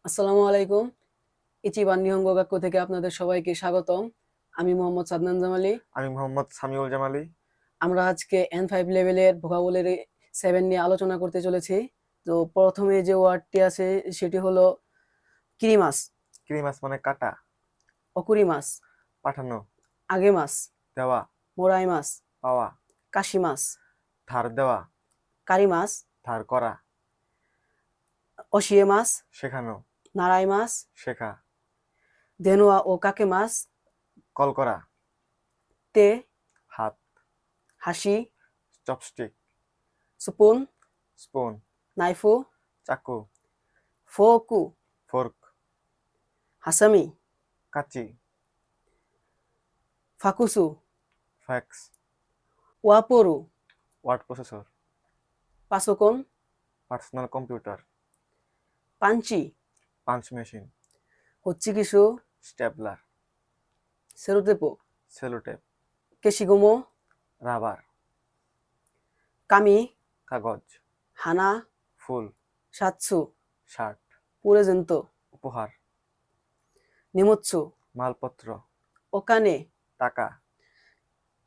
আসসালামু আলাইকুম। ইচিবান নিহঙ্গো গাক্কু থেকে আপনাদের সবাইকে স্বাগতম। আমি মোহাম্মদ সাদনান জামালি। আমি মোহাম্মদ সামিউল জামালি। আমরা আজকে N5 লেভেলের ভোকাবুলারি 7 নিয়ে আলোচনা করতে চলেছি। তো প্রথমে যে ওয়ার্ডটি আছে সেটি হলো কিরিমাস, কিরিমাস মানে কাটা, অকুরিমাস, পাঠানো, আগেমাস, দেওয়া, মোরাইমাস, পাওয়া, কাশিমাস, ধার দেওয়া, কারিমাস, ধার করা, অশিয়েমাস, শেখানো, নারাইমাস, শেখা, ধেনুয়া ও কাকেমাস, কল করা, তে, হাত, হাসি, চপস্টিক, স্পুন, স্পুন, নাইফু, চাকু, ফোকু, ফোর্ক, হাসামি, কাঁচি, ফাকুসু, ফ্যাক্স, ওয়াপোরু, ওয়ার্ড প্রসেসর, পাসোকন, পার্সোনাল কম্পিউটার, পাঞ্চি, পাঞ্চ মেশিন, হচ্চিকিসু, স্টেপলার, সেরোতেপো, সেলোটেপ, কেশিগোমো, রাবার, কামি, কাগজ, হানা, ফুল, সাতসু, শার্ট, পুরেজেন্তো, উপহার, নিমোৎসু, মালপত্র, ওকানে, টাকা,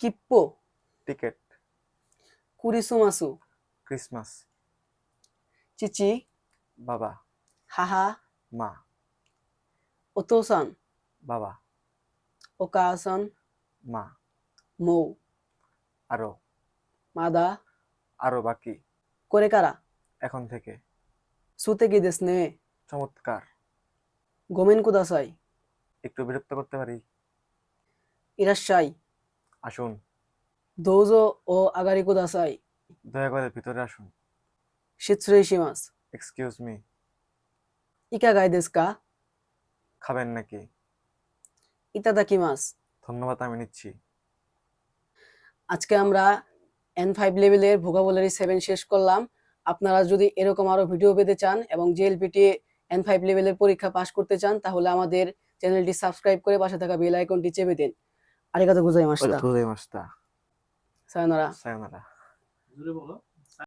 কিপ্পো, টিকেট, কুরিসুমাসু, ক্রিসমাস, চিচি, বাবা, হাহা, মা, ওতোসান, বাবা, ওকাসান, মা, মৌ, আরো, মাদা, আরো বাকি, কোরেকারা, এখন থেকে, সুতেগি দেসনে, চমৎকার, গোমেন কুদাসাই, একটু বিরক্ত করতে পারি? ইরাশ্বাই, আসুন, দৌজো ও আগারি কুদাসাই, দয়া করে ভিতরে আসুন। শিৎসুরেইশিমাস, এক্সকিউজ মি, ইকাগাই দেসকা, খাবেন নাকি? ইতাদাকিমাস। ধন্যবাদ, আমি নিচ্ছি। আজকে আমরা N5 লেভেলের ভোকাবুলারি 7 শেষ করলাম। আপনারা যদি এরকম আরো ভিডিও পেতে চান এবং JLPT N5 লেভেলের পরীক্ষা পাশ করতে চান তাহলে আমাদের চ্যানেলটি সাবস্ক্রাইব করে পাশে থাকা বেল আইকনটি চেপে দিন। আরিগাতো গোজাইমাশিতা। ওরে মাস্তা, সায়োনারা। সায়োনারা।